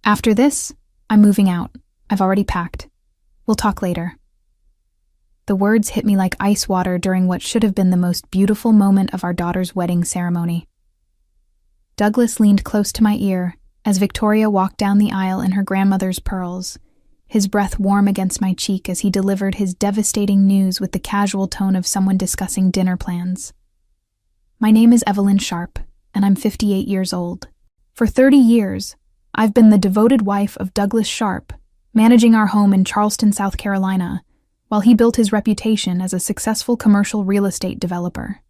After this, I'm moving out. I've already packed. We'll talk later. The words hit me like ice water during what should have been the most beautiful moment of our daughter's wedding ceremony. Douglas leaned close to my ear as Victoria walked down the aisle in her grandmother's pearls, his breath warm against my cheek as he delivered his devastating news with the casual tone of someone discussing dinner plans. My name is Yvaleen Sharp, and I'm 58 years old. For 30 years, I've been the devoted wife of Douglas Sharp, managing our home in Charleston, South Carolina, while he built his reputation as a successful commercial real estate developer.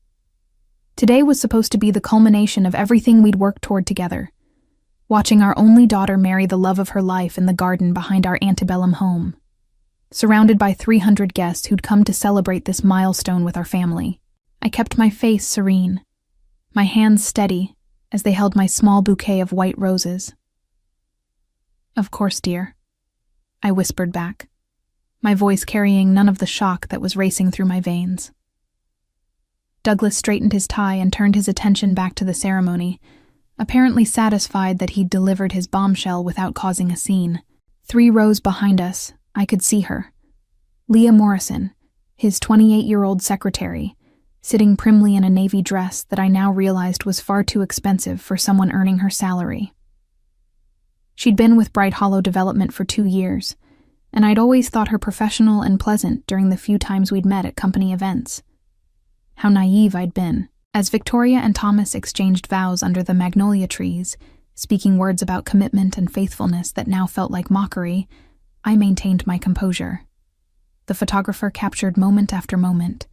Today was supposed to be the culmination of everything we'd worked toward together, watching our only daughter marry the love of her life in the garden behind our antebellum home. Surrounded by 300 guests who'd come to celebrate this milestone with our family, I kept my face serene, my hands steady as they held my small bouquet of white roses. "Of course, dear," I whispered back, my voice carrying none of the shock that was racing through my veins. Douglas straightened his tie and turned his attention back to the ceremony, apparently satisfied that he'd delivered his bombshell without causing a scene. 3 rows behind us, I could see her. Leah Morrison, his 28-year-old secretary, sitting primly in a navy dress that I now realized was far too expensive for someone earning her salary. She'd been with Bright Hollow Development for 2 years, and I'd always thought her professional and pleasant during the few times we'd met at company events. How naive I'd been. As Victoria and Thomas exchanged vows under the magnolia trees, speaking words about commitment and faithfulness that now felt like mockery, I maintained my composure. The photographer captured moment after moment,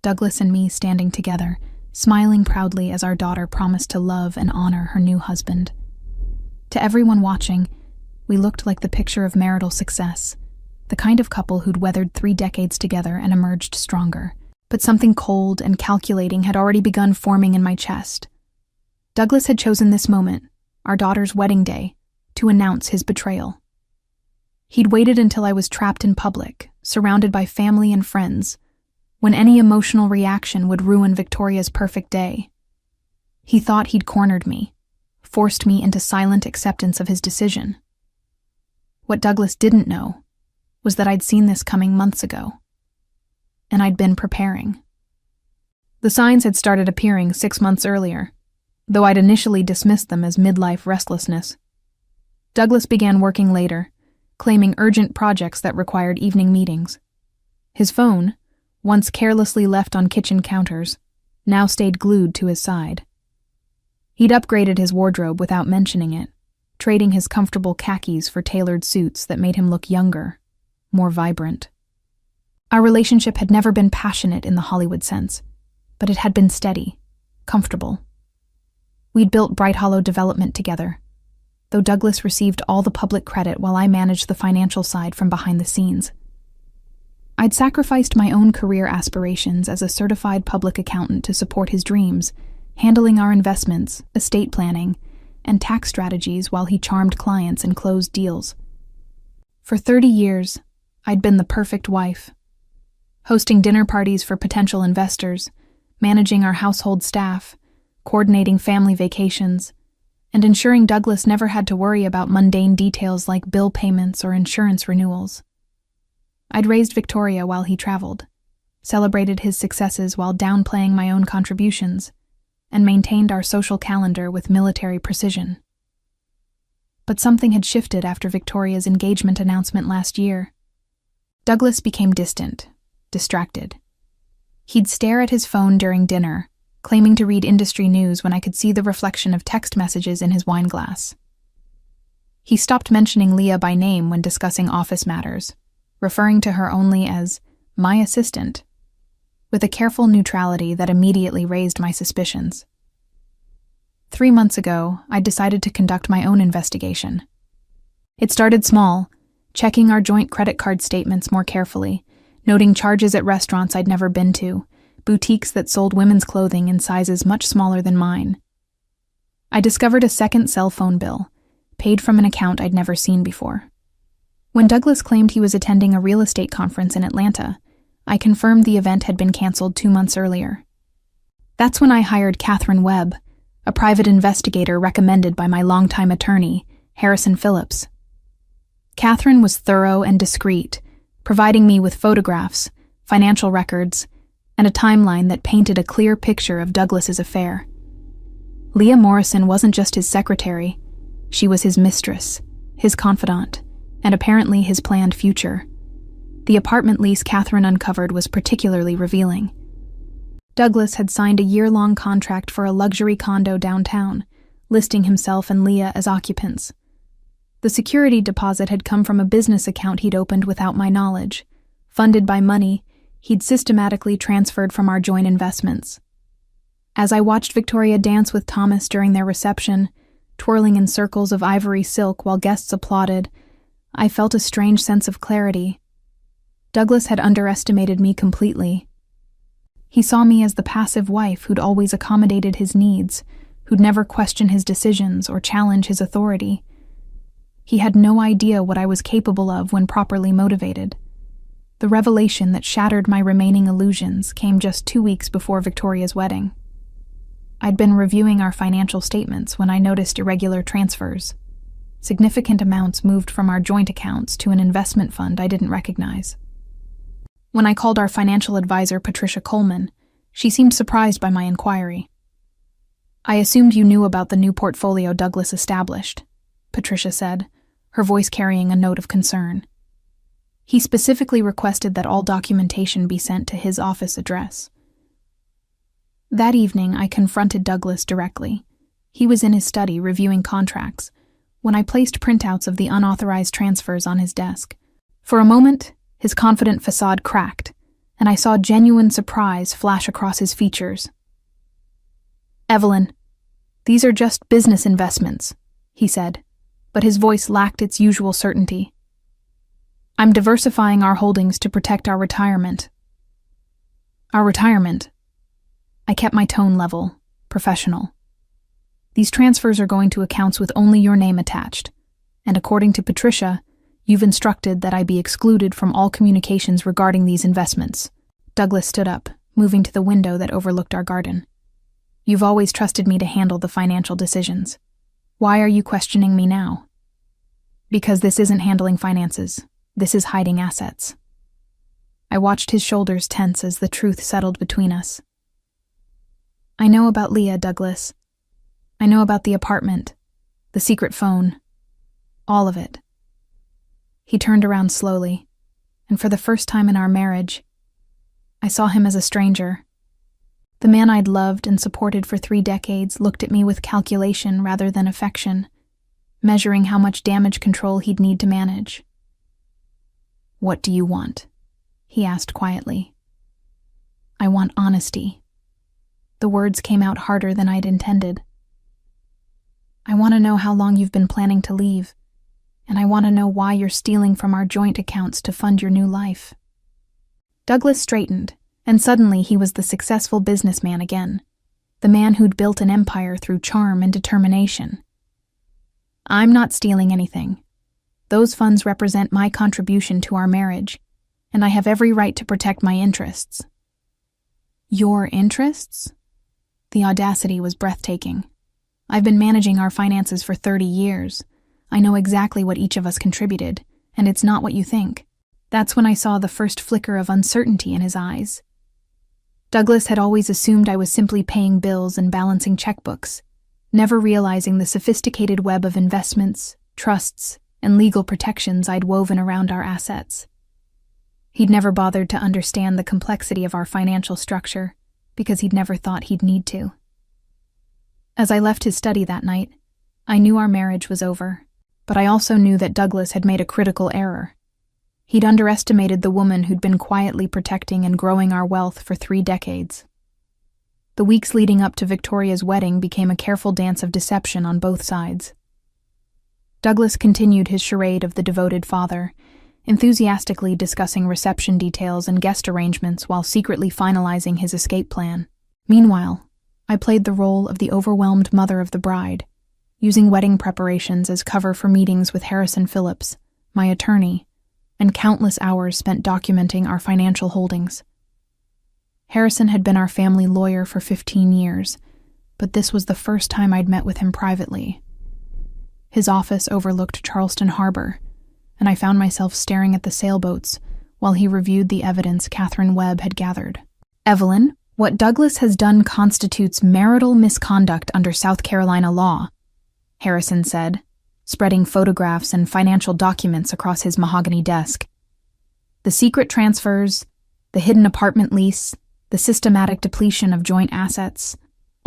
Douglas and me standing together, smiling proudly as our daughter promised to love and honor her new husband. To everyone watching, we looked like the picture of marital success, the kind of couple who'd weathered 3 decades together and emerged stronger. But something cold and calculating had already begun forming in my chest. Douglas had chosen this moment, our daughter's wedding day, to announce his betrayal. He'd waited until I was trapped in public, surrounded by family and friends, when any emotional reaction would ruin Victoria's perfect day. He thought he'd cornered me, forced me into silent acceptance of his decision. What Douglas didn't know was that I'd seen this coming months ago, and I'd been preparing. The signs had started appearing 6 months earlier, though I'd initially dismissed them as midlife restlessness. Douglas began working later, claiming urgent projects that required evening meetings. His phone, once carelessly left on kitchen counters, now stayed glued to his side. He'd upgraded his wardrobe without mentioning it, trading his comfortable khakis for tailored suits that made him look younger, more vibrant. Our relationship had never been passionate in the Hollywood sense, but it had been steady, comfortable. We'd built Bright Hollow Development together, though Douglas received all the public credit while I managed the financial side from behind the scenes. I'd sacrificed my own career aspirations as a certified public accountant to support his dreams, handling our investments, estate planning, and tax strategies while he charmed clients and closed deals. For 30 years, I'd been the perfect wife, hosting dinner parties for potential investors, managing our household staff, coordinating family vacations, and ensuring Douglas never had to worry about mundane details like bill payments or insurance renewals. I'd raised Victoria while he traveled, celebrated his successes while downplaying my own contributions, and maintained our social calendar with military precision. But something had shifted after Victoria's engagement announcement last year. Douglas became distant, distracted. He'd stare at his phone during dinner, claiming to read industry news when I could see the reflection of text messages in his wine glass. He stopped mentioning Leah by name when discussing office matters, referring to her only as my assistant, with a careful neutrality that immediately raised my suspicions. 3 months ago, I decided to conduct my own investigation. It started small, checking our joint credit card statements more carefully, noting charges at restaurants I'd never been to, boutiques that sold women's clothing in sizes much smaller than mine. I discovered a second cell phone bill, paid from an account I'd never seen before. When Douglas claimed he was attending a real estate conference in Atlanta, I confirmed the event had been canceled 2 months earlier. That's when I hired Catherine Webb, a private investigator recommended by my longtime attorney, Harrison Phillips. Catherine was thorough and discreet, providing me with photographs, financial records, and a timeline that painted a clear picture of Douglas's affair. Leah Morrison wasn't just his secretary, she was his mistress, his confidant, and apparently his planned future. The apartment lease Catherine uncovered was particularly revealing. Douglas had signed a year-long contract for a luxury condo downtown, listing himself and Leah as occupants. The security deposit had come from a business account he'd opened without my knowledge. Funded by money he'd systematically transferred from our joint investments. As I watched Victoria dance with Thomas during their reception, twirling in circles of ivory silk while guests applauded, I felt a strange sense of clarity. Douglas had underestimated me completely. He saw me as the passive wife who'd always accommodated his needs, who'd never question his decisions or challenge his authority. He had no idea what I was capable of when properly motivated. The revelation that shattered my remaining illusions came just 2 weeks before Victoria's wedding. I'd been reviewing our financial statements when I noticed irregular transfers. Significant amounts moved from our joint accounts to an investment fund I didn't recognize. When I called our financial advisor, Patricia Coleman, she seemed surprised by my inquiry. "I assumed you knew about the new portfolio Douglas established," Patricia said, her voice carrying a note of concern. "He specifically requested that all documentation be sent to his office address." That evening, I confronted Douglas directly. He was in his study reviewing contracts when I placed printouts of the unauthorized transfers on his desk. For a moment, his confident facade cracked, and I saw genuine surprise flash across his features. "Yvaleen, these are just business investments," he said, but his voice lacked its usual certainty. "I'm diversifying our holdings to protect our retirement." "Our retirement?" I kept my tone level, professional. "These transfers are going to accounts with only your name attached, and according to Patricia, you've instructed that I be excluded from all communications regarding these investments." Douglas stood up, moving to the window that overlooked our garden. "You've always trusted me to handle the financial decisions. Why are you questioning me now?" "Because this isn't handling finances. This is hiding assets." I watched his shoulders tense as the truth settled between us. "I know about Leah, Douglas. I know about the apartment, the secret phone, all of it." He turned around slowly, and for the first time in our marriage, I saw him as a stranger. The man I'd loved and supported for 3 decades looked at me with calculation rather than affection, measuring how much damage control he'd need to manage. "What do you want?" he asked quietly. "I want honesty." The words came out harder than I'd intended. "I want to know how long you've been planning to leave, and I want to know why you're stealing from our joint accounts to fund your new life." Douglas straightened, and suddenly he was the successful businessman again, the man who'd built an empire through charm and determination. "I'm not stealing anything. Those funds represent my contribution to our marriage, and I have every right to protect my interests." "Your interests?" The audacity was breathtaking. "I've been managing our finances for 30 years. I know exactly what each of us contributed, and it's not what you think." That's when I saw the first flicker of uncertainty in his eyes. Douglas had always assumed I was simply paying bills and balancing checkbooks, never realizing the sophisticated web of investments, trusts, and legal protections I'd woven around our assets. He'd never bothered to understand the complexity of our financial structure, because he'd never thought he'd need to. As I left his study that night, I knew our marriage was over, but I also knew that Douglas had made a critical error. He'd underestimated the woman who'd been quietly protecting and growing our wealth for 3 decades. The weeks leading up to Victoria's wedding became a careful dance of deception on both sides. Douglas continued his charade of the devoted father, enthusiastically discussing reception details and guest arrangements while secretly finalizing his escape plan. Meanwhile, I played the role of the overwhelmed mother of the bride, using wedding preparations as cover for meetings with Harrison Phillips, my attorney, and countless hours spent documenting our financial holdings. Harrison had been our family lawyer for 15 years, but this was the first time I'd met with him privately. His office overlooked Charleston Harbor, and I found myself staring at the sailboats while he reviewed the evidence Catherine Webb had gathered. "Yvaleen, what Douglas has done constitutes marital misconduct under South Carolina law," Harrison said, spreading photographs and financial documents across his mahogany desk. "The secret transfers, the hidden apartment lease, the systematic depletion of joint assets,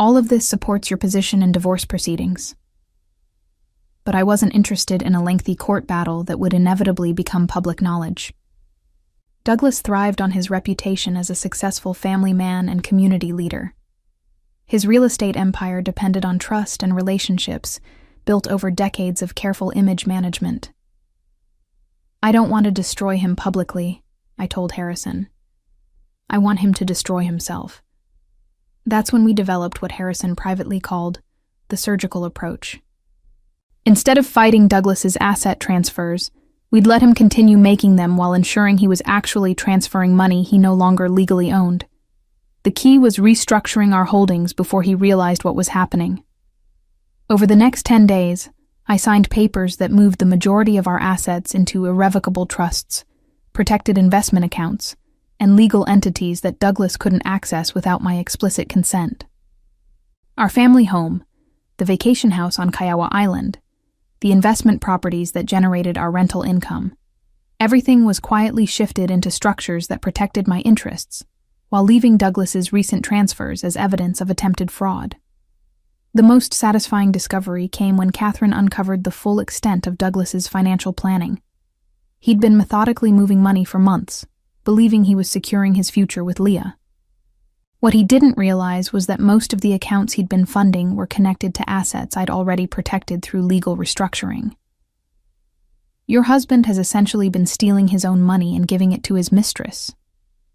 all of this supports your position in divorce proceedings." But I wasn't interested in a lengthy court battle that would inevitably become public knowledge. Douglas thrived on his reputation as a successful family man and community leader. His real estate empire depended on trust and relationships built over decades of careful image management. "I don't want to destroy him publicly," I told Harrison. "I want him to destroy himself." That's when we developed what Harrison privately called the surgical approach. Instead of fighting Douglas's asset transfers, we'd let him continue making them while ensuring he was actually transferring money he no longer legally owned. The key was restructuring our holdings before he realized what was happening. Over the next 10 days, I signed papers that moved the majority of our assets into irrevocable trusts, protected investment accounts, and legal entities that Douglas couldn't access without my explicit consent. Our family home, the vacation house on Kiowa Island, the investment properties that generated our rental income, everything was quietly shifted into structures that protected my interests, while leaving Douglas's recent transfers as evidence of attempted fraud. The most satisfying discovery came when Catherine uncovered the full extent of Douglas's financial planning. He'd been methodically moving money for months, believing he was securing his future with Leah. What he didn't realize was that most of the accounts he'd been funding were connected to assets I'd already protected through legal restructuring. "Your husband has essentially been stealing his own money and giving it to his mistress,"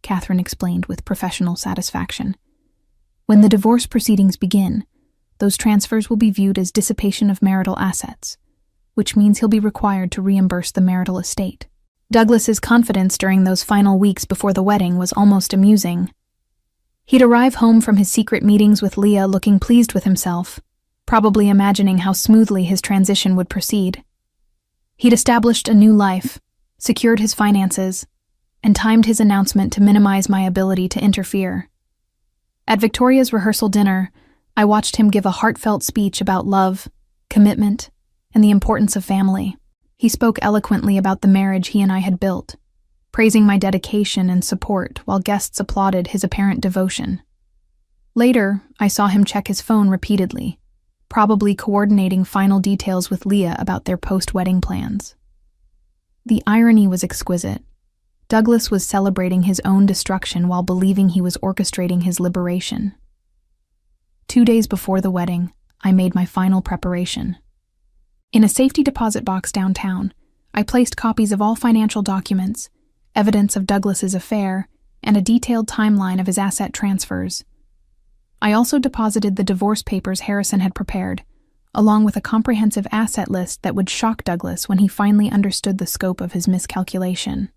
Catherine explained with professional satisfaction. "When the divorce proceedings begin, those transfers will be viewed as dissipation of marital assets, which means he'll be required to reimburse the marital estate." Douglas's confidence during those final weeks before the wedding was almost amusing. He'd arrive home from his secret meetings with Leah looking pleased with himself, probably imagining how smoothly his transition would proceed. He'd established a new life, secured his finances, and timed his announcement to minimize my ability to interfere. At Victoria's rehearsal dinner, I watched him give a heartfelt speech about love, commitment, and the importance of family. He spoke eloquently about the marriage he and I had built, praising my dedication and support while guests applauded his apparent devotion. Later, I saw him check his phone repeatedly, probably coordinating final details with Leah about their post-wedding plans. The irony was exquisite. Douglas was celebrating his own destruction while believing he was orchestrating his liberation. 2 days before the wedding, I made my final preparation. In a safety deposit box downtown, I placed copies of all financial documents, evidence of Douglas's affair, and a detailed timeline of his asset transfers. I also deposited the divorce papers Harrison had prepared, along with a comprehensive asset list that would shock Douglas when he finally understood the scope of his miscalculation.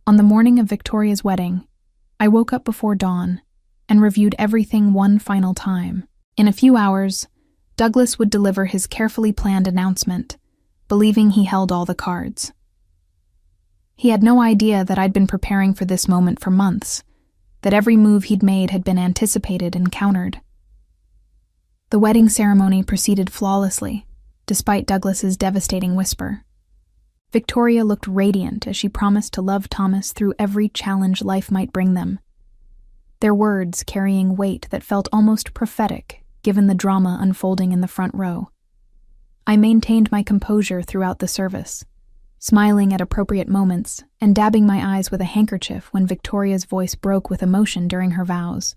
On the morning of Victoria's wedding, I woke up before dawn and reviewed everything one final time. In a few hours, Douglas would deliver his carefully planned announcement, believing he held all the cards. He had no idea that I'd been preparing for this moment for months, that every move he'd made had been anticipated and countered. The wedding ceremony proceeded flawlessly, despite Douglas's devastating whisper. Victoria looked radiant as she promised to love Thomas through every challenge life might bring them, their words carrying weight that felt almost prophetic given the drama unfolding in the front row. I maintained my composure throughout the service, smiling at appropriate moments and dabbing my eyes with a handkerchief when Victoria's voice broke with emotion during her vows.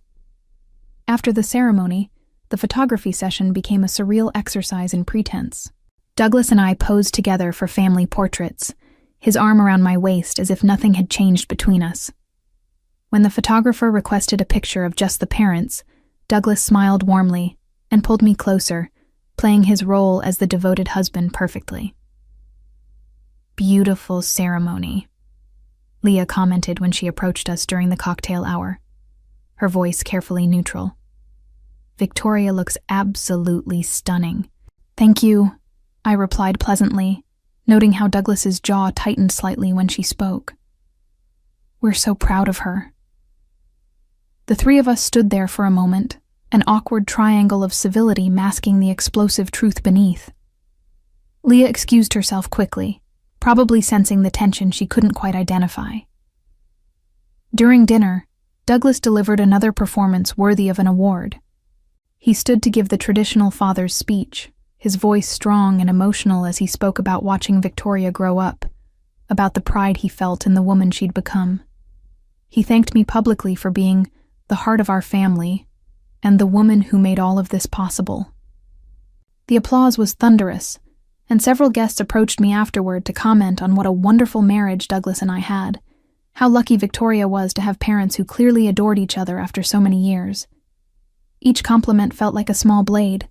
After the ceremony, the photography session became a surreal exercise in pretense. Douglas and I posed together for family portraits, his arm around my waist as if nothing had changed between us. When the photographer requested a picture of just the parents, Douglas smiled warmly and pulled me closer, playing his role as the devoted husband perfectly. "Beautiful ceremony," Leah commented when she approached us during the cocktail hour, her voice carefully neutral. "Victoria looks absolutely stunning." "Thank you," I replied pleasantly, noting how Douglas's jaw tightened slightly when she spoke. We're so proud of her. The three of us stood there for a moment, an awkward triangle of civility masking the explosive truth beneath. Leah excused herself quickly, probably sensing the tension she couldn't quite identify. During dinner, Douglas delivered another performance worthy of an award. He stood to give the traditional father's speech, his voice strong and emotional as he spoke about watching Victoria grow up, about the pride he felt in the woman she'd become. He thanked me publicly for being the heart of our family and the woman who made all of this possible. The applause was thunderous, and several guests approached me afterward to comment on what a wonderful marriage Douglas and I had, how lucky Victoria was to have parents who clearly adored each other after so many years. Each compliment felt like a small blade,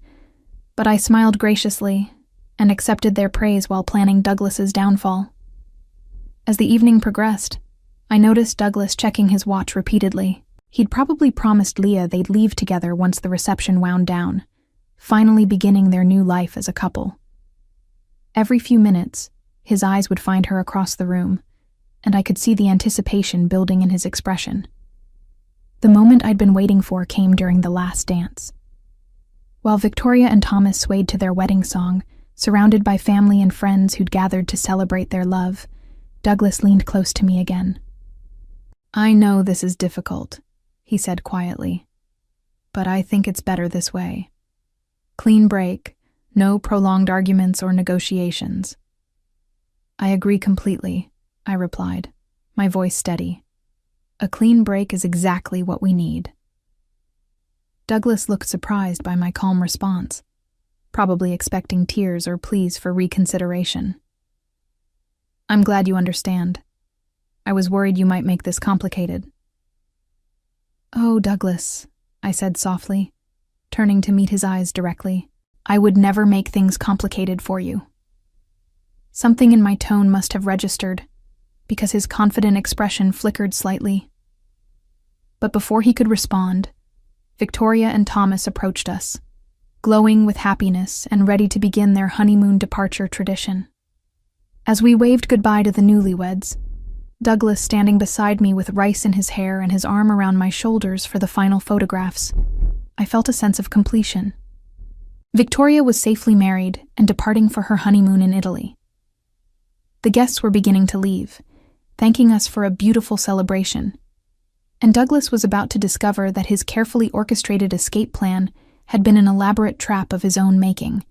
but I smiled graciously and accepted their praise while planning Douglas's downfall. As the evening progressed, I noticed Douglas checking his watch repeatedly. He'd probably promised Leah they'd leave together once the reception wound down, finally beginning their new life as a couple. Every few minutes, his eyes would find her across the room, and I could see the anticipation building in his expression. The moment I'd been waiting for came during the last dance. While Victoria and Thomas swayed to their wedding song, surrounded by family and friends who'd gathered to celebrate their love, Douglas leaned close to me again. I know this is difficult, he said quietly, but I think it's better this way. Clean break, no prolonged arguments or negotiations. I agree completely, I replied, my voice steady. A clean break is exactly what we need. Douglas looked surprised by my calm response, probably expecting tears or pleas for reconsideration. I'm glad you understand. I was worried you might make this complicated. Oh, Douglas, I said softly, turning to meet his eyes directly. I would never make things complicated for you. Something in my tone must have registered, because his confident expression flickered slightly. But before he could respond, Victoria and Thomas approached us, glowing with happiness and ready to begin their honeymoon departure tradition. As we waved goodbye to the newlyweds, Douglas standing beside me with rice in his hair and his arm around my shoulders for the final photographs, I felt a sense of completion. Victoria was safely married and departing for her honeymoon in Italy. The guests were beginning to leave, thanking us for a beautiful celebration, and Douglas was about to discover that his carefully orchestrated escape plan had been an elaborate trap of his own making.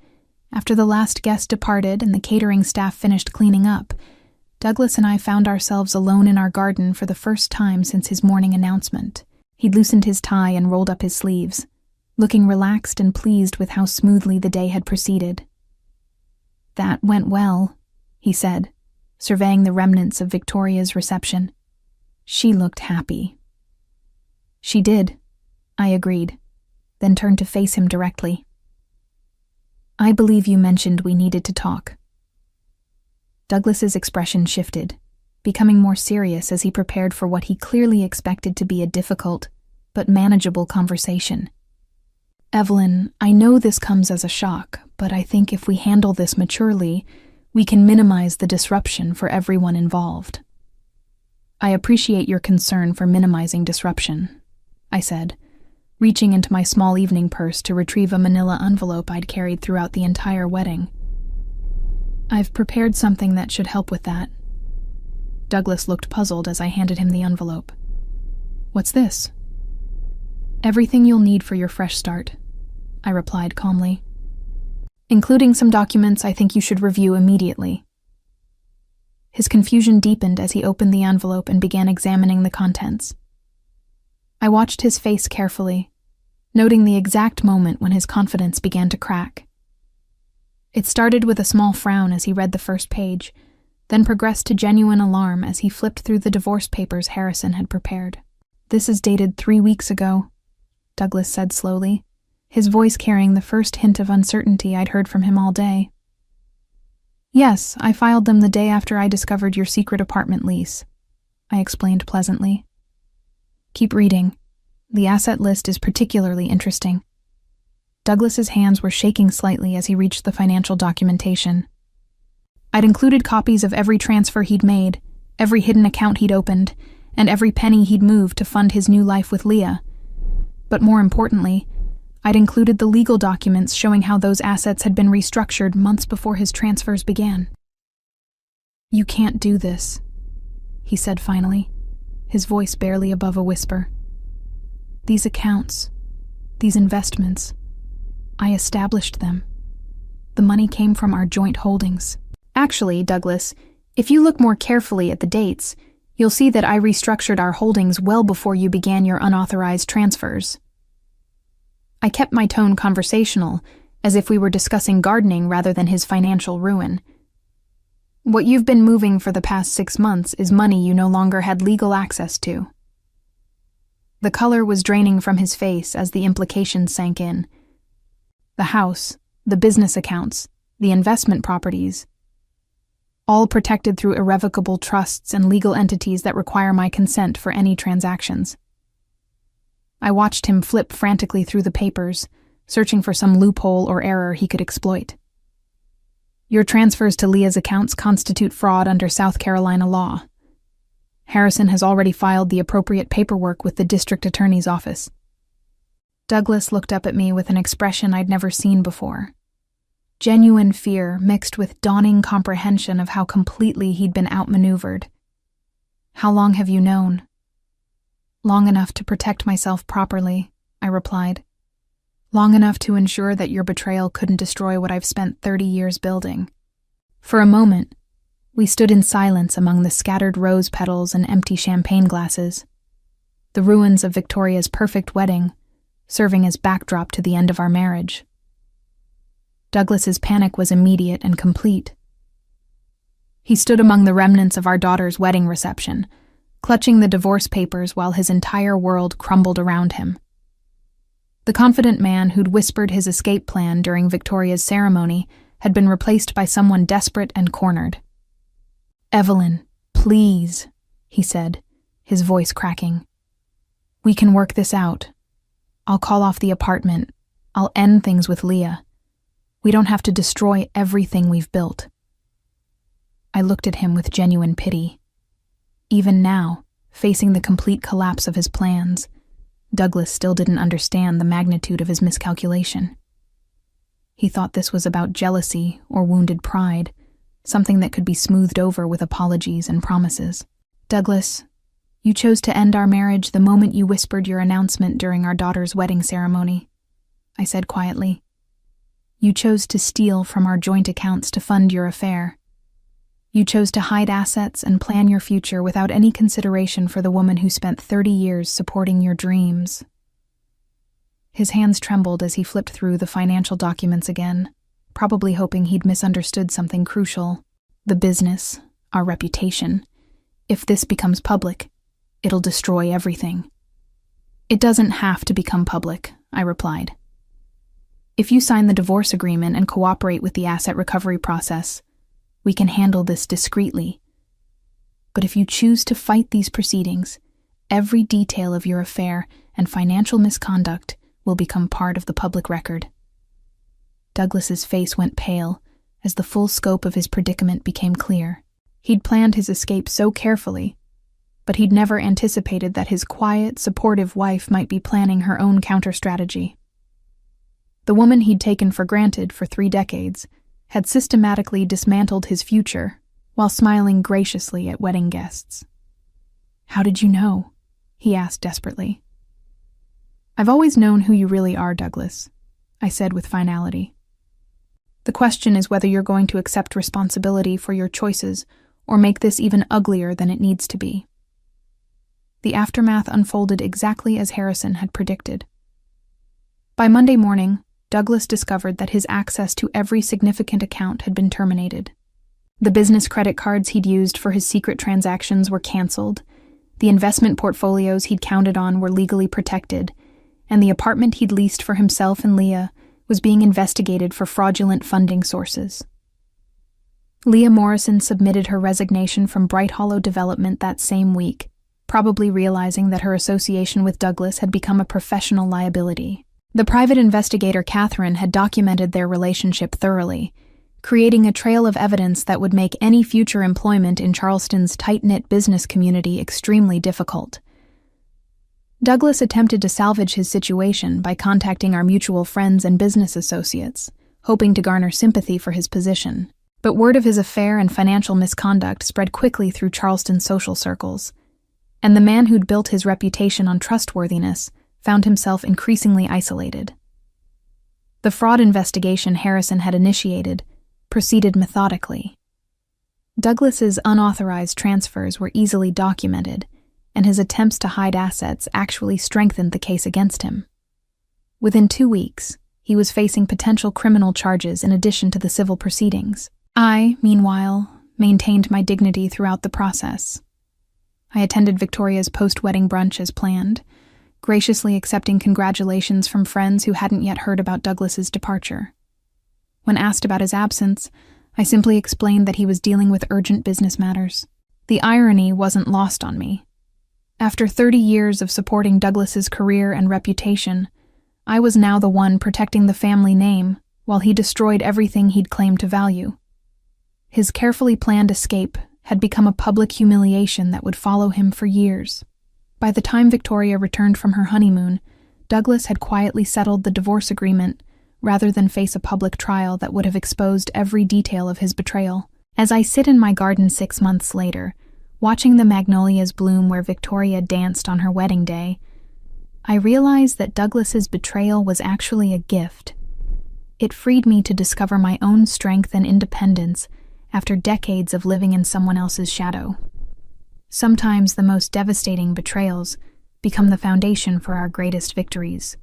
After the last guest departed and the catering staff finished cleaning up, Douglas and I found ourselves alone in our garden for the first time since his morning announcement. He'd loosened his tie and rolled up his sleeves, looking relaxed and pleased with how smoothly the day had proceeded. That went well, he said, surveying the remnants of Victoria's reception. She looked happy. She did, I agreed, then turned to face him directly. I believe you mentioned we needed to talk. Douglas's expression shifted, becoming more serious as he prepared for what he clearly expected to be a difficult but manageable conversation. Yvaleen, I know this comes as a shock, but I think if we handle this maturely, we can minimize the disruption for everyone involved. I appreciate your concern for minimizing disruption, I said, reaching into my small evening purse to retrieve a manila envelope I'd carried throughout the entire wedding. I've prepared something that should help with that. Douglas looked puzzled as I handed him the envelope. What's this? Everything you'll need for your fresh start, I replied calmly, including some documents I think you should review immediately. His confusion deepened as he opened the envelope and began examining the contents. I watched his face carefully, noting the exact moment when his confidence began to crack. It started with a small frown as he read the first page, then progressed to genuine alarm as he flipped through the divorce papers Harrison had prepared. This is dated 3 weeks ago, Douglas said slowly, his voice carrying the first hint of uncertainty I'd heard from him all day. Yes, I filed them the day after I discovered your secret apartment lease, I explained pleasantly. Keep reading. The asset list is particularly interesting. Douglas's hands were shaking slightly as he reached the financial documentation. I'd included copies of every transfer he'd made, every hidden account he'd opened, and every penny he'd moved to fund his new life with Leah. But more importantly, I'd included the legal documents showing how those assets had been restructured months before his transfers began. "You can't do this," he said finally, his voice barely above a whisper. "These accounts, these investments, I established them. The money came from our joint holdings." "Actually, Douglas, if you look more carefully at the dates, you'll see that I restructured our holdings well before you began your unauthorized transfers." I kept my tone conversational, as if we were discussing gardening rather than his financial ruin. "What you've been moving for the past 6 months is money you no longer had legal access to." The color was draining from his face as the implications sank in. The house, the business accounts, the investment properties, all protected through irrevocable trusts and legal entities that require my consent for any transactions. I watched him flip frantically through the papers, searching for some loophole or error he could exploit. "Your transfers to Leah's accounts constitute fraud under South Carolina law. Harrison has already filed the appropriate paperwork with the district attorney's office." Douglas looked up at me with an expression I'd never seen before. Genuine fear mixed with dawning comprehension of how completely he'd been outmaneuvered. "How long have you known?" "Long enough to protect myself properly," I replied. "Long enough to ensure that your betrayal couldn't destroy what I've spent 30 years building." For a moment, we stood in silence among the scattered rose petals and empty champagne glasses, the ruins of Victoria's perfect wedding, serving as backdrop to the end of our marriage. Douglas's panic was immediate and complete. He stood among the remnants of our daughter's wedding reception, clutching the divorce papers while his entire world crumbled around him. The confident man who'd whispered his escape plan during Victoria's ceremony had been replaced by someone desperate and cornered. "Yvaleen, please," he said, his voice cracking. "We can work this out. I'll call off the apartment. I'll end things with Leah. We don't have to destroy everything we've built." I looked at him with genuine pity. Even now, facing the complete collapse of his plans, Douglas still didn't understand the magnitude of his miscalculation. He thought this was about jealousy or wounded pride, something that could be smoothed over with apologies and promises. "Douglas, you chose to end our marriage the moment you whispered your announcement during our daughter's wedding ceremony," I said quietly. "You chose to steal from our joint accounts to fund your affair. You chose to hide assets and plan your future without any consideration for the woman who spent 30 years supporting your dreams." His hands trembled as he flipped through the financial documents again, probably hoping he'd misunderstood something crucial. "The business, our reputation. If this becomes public, it'll destroy everything." "It doesn't have to become public," I replied. "If you sign the divorce agreement and cooperate with the asset recovery process, we can handle this discreetly. But if you choose to fight these proceedings, every detail of your affair and financial misconduct will become part of the public record." Douglas's face went pale as the full scope of his predicament became clear. He'd planned his escape so carefully, but he'd never anticipated that his quiet, supportive wife might be planning her own counter-strategy. The woman he'd taken for granted for 3 decades had systematically dismantled his future while smiling graciously at wedding guests. "How did you know?" he asked desperately. "I've always known who you really are, Douglas," I said with finality. "The question is whether you're going to accept responsibility for your choices or make this even uglier than it needs to be." The aftermath unfolded exactly as Harrison had predicted. By Monday morning, Douglas discovered that his access to every significant account had been terminated. The business credit cards he'd used for his secret transactions were canceled, the investment portfolios he'd counted on were legally protected, and the apartment he'd leased for himself and Leah was being investigated for fraudulent funding sources. Leah Morrison submitted her resignation from Bright Hollow Development that same week, probably realizing that her association with Douglas had become a professional liability. The private investigator Catherine had documented their relationship thoroughly, creating a trail of evidence that would make any future employment in Charleston's tight-knit business community extremely difficult. Douglas attempted to salvage his situation by contacting our mutual friends and business associates, hoping to garner sympathy for his position. But word of his affair and financial misconduct spread quickly through Charleston's social circles, and the man who'd built his reputation on trustworthiness found himself increasingly isolated. The fraud investigation Harrison had initiated proceeded methodically. Douglas's unauthorized transfers were easily documented, and his attempts to hide assets actually strengthened the case against him. Within 2 weeks, he was facing potential criminal charges in addition to the civil proceedings. I, meanwhile, maintained my dignity throughout the process. I attended Victoria's post-wedding brunch as planned, graciously accepting congratulations from friends who hadn't yet heard about Douglas's departure. When asked about his absence, I simply explained that he was dealing with urgent business matters. The irony wasn't lost on me. After 30 years of supporting Douglas's career and reputation, I was now the one protecting the family name while he destroyed everything he'd claimed to value. His carefully planned escape had become a public humiliation that would follow him for years. By the time Victoria returned from her honeymoon, Douglas had quietly settled the divorce agreement rather than face a public trial that would have exposed every detail of his betrayal. As I sit in my garden 6 months later, watching the magnolias bloom where Victoria danced on her wedding day, I realized that Douglas's betrayal was actually a gift. It freed me to discover my own strength and independence after decades of living in someone else's shadow. Sometimes the most devastating betrayals become the foundation for our greatest victories.